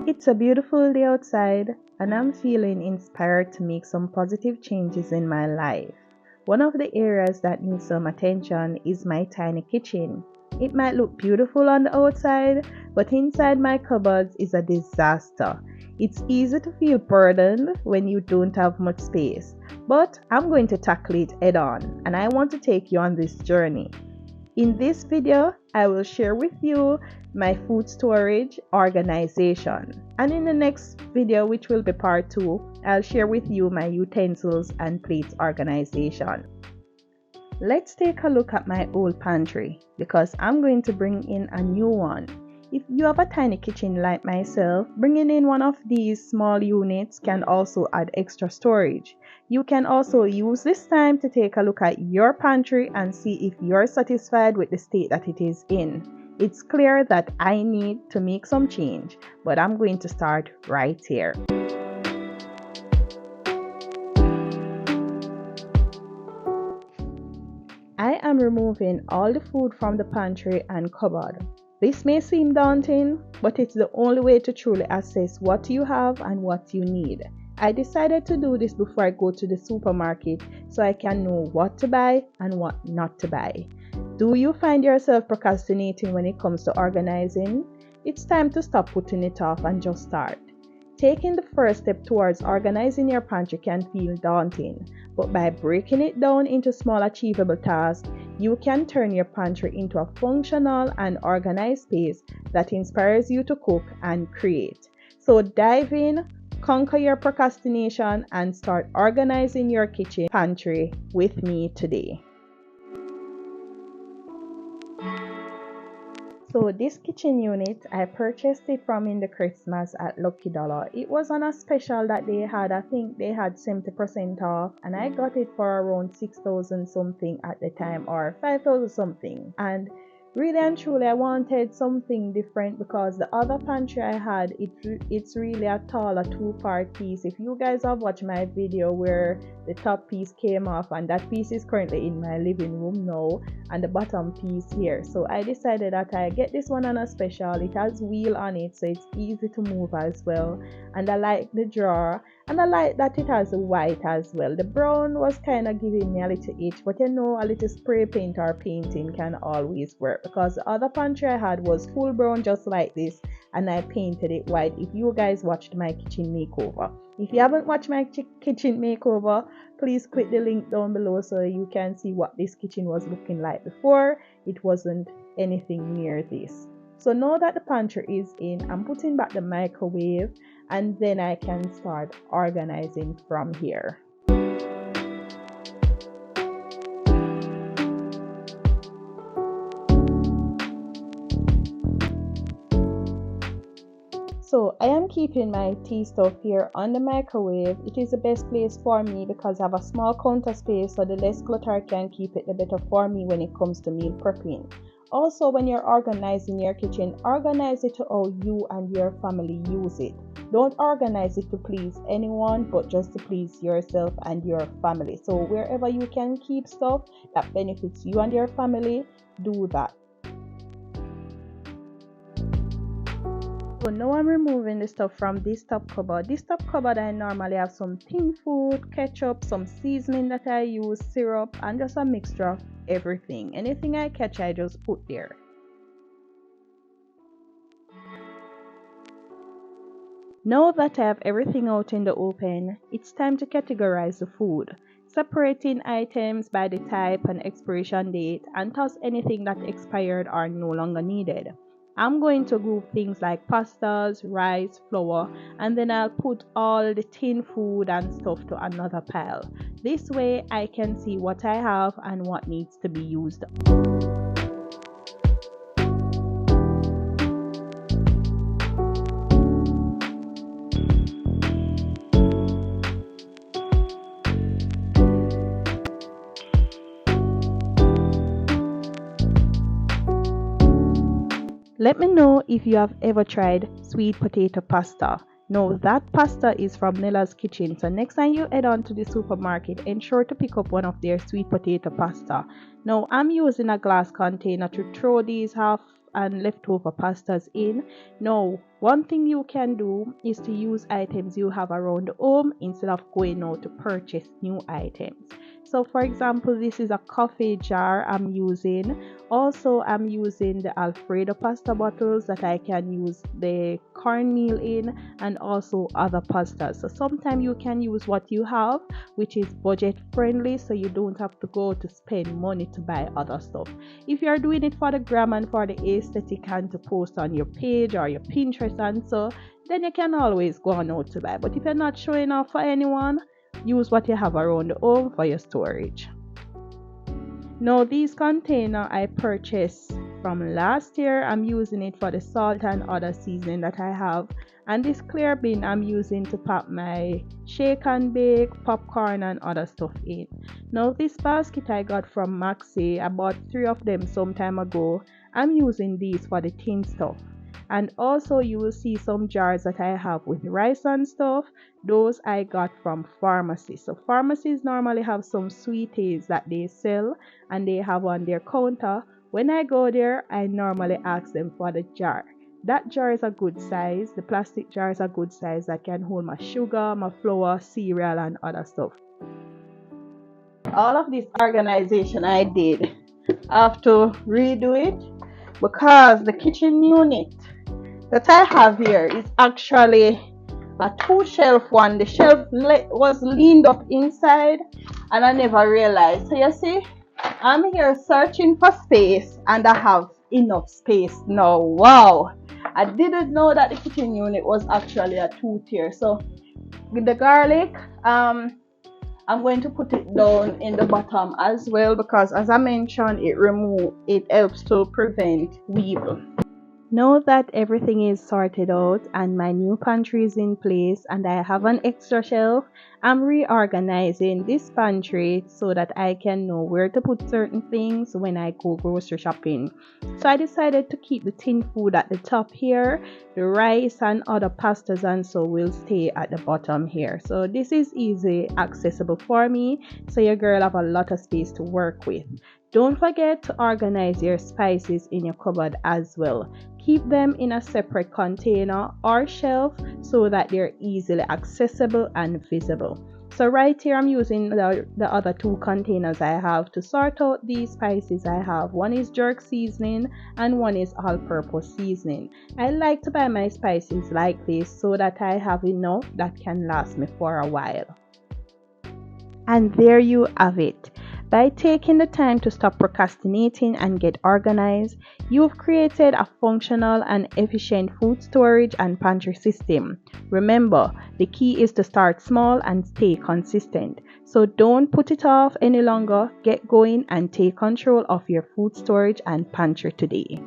It's a beautiful day outside, and I'm feeling inspired to make some positive changes in my life. One of the areas that needs some attention is my tiny kitchen. It might look beautiful on the outside, but inside my cupboards is a disaster. It's easy to feel burdened when you don't have much space, but I'm going to tackle it head on, and I want to take you on this journey. In this video, I will share with you my food storage organization. And in the next video, which will be part 2, I'll share with you my utensils and plates organization. Let's take a look at my old pantry because I'm going to bring in a new one. If you have a tiny kitchen like myself, bringing in one of these small units can also add extra storage. You can also use this time to take a look at your pantry and see if you're satisfied with the state that it is in. It's clear that I need to make some change, but I'm going to start right here. I am removing all the food from the pantry and cupboard. This may seem daunting, but it's the only way to truly assess what you have and what you need. I decided to do this before I go to the supermarket so I can know what to buy and what not to buy. Do you find yourself procrastinating when it comes to organizing? It's time to stop putting it off and just start. Taking the first step towards organizing your pantry can feel daunting, but by breaking it down into small achievable tasks, you can turn your pantry into a functional and organized space that inspires you to cook and create. So dive in, conquer your procrastination, and start organizing your kitchen pantry with me today. So this kitchen unit, I purchased it from in the Christmas at Lucky Dollar. It was on a special that they had. I think they had 70% off, and I got it for around 6,000 something at the time, or 5,000 something. And really and truly, I wanted something different because the other pantry I had, it's really a tall, a 2-part piece. If you guys have watched my video where the top piece came off, and that piece is currently in my living room now, and the bottom piece here. So I decided that I get this one on a special. It has wheel on it, so it's easy to move as well. And I like the drawer, and I like that it has the white as well. The brown was kind of giving me a little itch, but you know, a little spray paint or painting can always work, because the other pantry I had was full brown just like this, and I painted it white. If you guys watched my kitchen makeover, if you haven't watched my kitchen makeover, please click the link down below so you can see what this kitchen was looking like before. It wasn't anything near this. So now that the pantry is in, I'm putting back the microwave, and then I can start organizing from here. So I am keeping my tea stuff here on the microwave. It is the best place for me because I have a small counter space, so the less clutter I can keep it, the better for me when it comes to meal prepping. Also, when you're organizing your kitchen, organize it to how you and your family use it. Don't organize it to please anyone, but just to please yourself and your family. So wherever you can keep stuff that benefits you and your family, do that. So now I'm removing the stuff from this top cupboard. This top cupboard, I normally have some tin food, ketchup, some seasoning that I use, syrup, and just a mixture of everything. Anything I catch, I just put there. Now that I have everything out in the open, it's time to categorize the food, separating items by the type and expiration date, and toss anything that expired or no longer needed. I'm going to group things like pastas, rice, flour, and then I'll put all the tin food and stuff to another pile. This way I can see what I have and what needs to be used. Let me know if you have ever tried sweet potato pasta. Now that pasta is from Nella's Kitchen, so next time you head on to the supermarket, ensure to pick up one of their sweet potato pasta. Now I'm using a glass container to throw these half and leftover pastas in. Now, one thing you can do is to use items you have around home instead of going out to purchase new items. So for example, this is a coffee jar I'm using. Also, I'm using the Alfredo pasta bottles that I can use the cornmeal in, and also other pastas. So sometimes you can use what you have, which is budget friendly, so you don't have to go to spend money to buy other stuff. If you're doing it for the gram and for the aesthetic and to post on your page or your Pinterest and so, then you can always go on out to buy. But if you're not showing off for anyone, use what you have around the home for your storage. Now these container I purchased from last year. I'm using it for the salt and other seasoning that I have, and this clear bin I'm using to pack my shake and bake, popcorn and other stuff in. Now this basket I got from Maxi. I bought 3 of them some time ago. I'm using these for the thin stuff. And also you will see some jars that I have with rice and stuff. Those I got from pharmacies. So pharmacies normally have some sweeties that they sell and they have on their counter. When I go there, I normally ask them for the jar. That jar is a good size. The plastic jar is a good size that can hold my sugar, my flour, cereal and other stuff. All of this organization I did, I have to redo it because the kitchen unit that I have here is actually a 2-shelf one. The shelf was leaned up inside and I never realized. So you see, I'm here searching for space and I have enough space now. Wow, I didn't know that the kitchen unit was actually a 2-tier. So with the garlic, I'm going to put it down in the bottom as well, because as I mentioned, it helps to prevent weevil. Now that everything is sorted out and my new pantry is in place and I have an extra shelf, I'm reorganizing this pantry so that I can know where to put certain things when I go grocery shopping. So I decided to keep the tin food at the top here. The rice and other pastas and so will stay at the bottom here. So this is easy accessible for me, so your girl have a lot of space to work with. Don't forget to organize your spices in your cupboard as well. Keep them in a separate container or shelf so that they're easily accessible and visible. So right here I'm using the other 2 containers I have to sort out these spices I have. One is jerk seasoning and one is all-purpose seasoning. I like to buy my spices like this so that I have enough that can last me for a while. And there you have it. By taking the time to stop procrastinating and get organized, you've created a functional and efficient food storage and pantry system. Remember, the key is to start small and stay consistent. So don't put it off any longer. Get going and take control of your food storage and pantry today.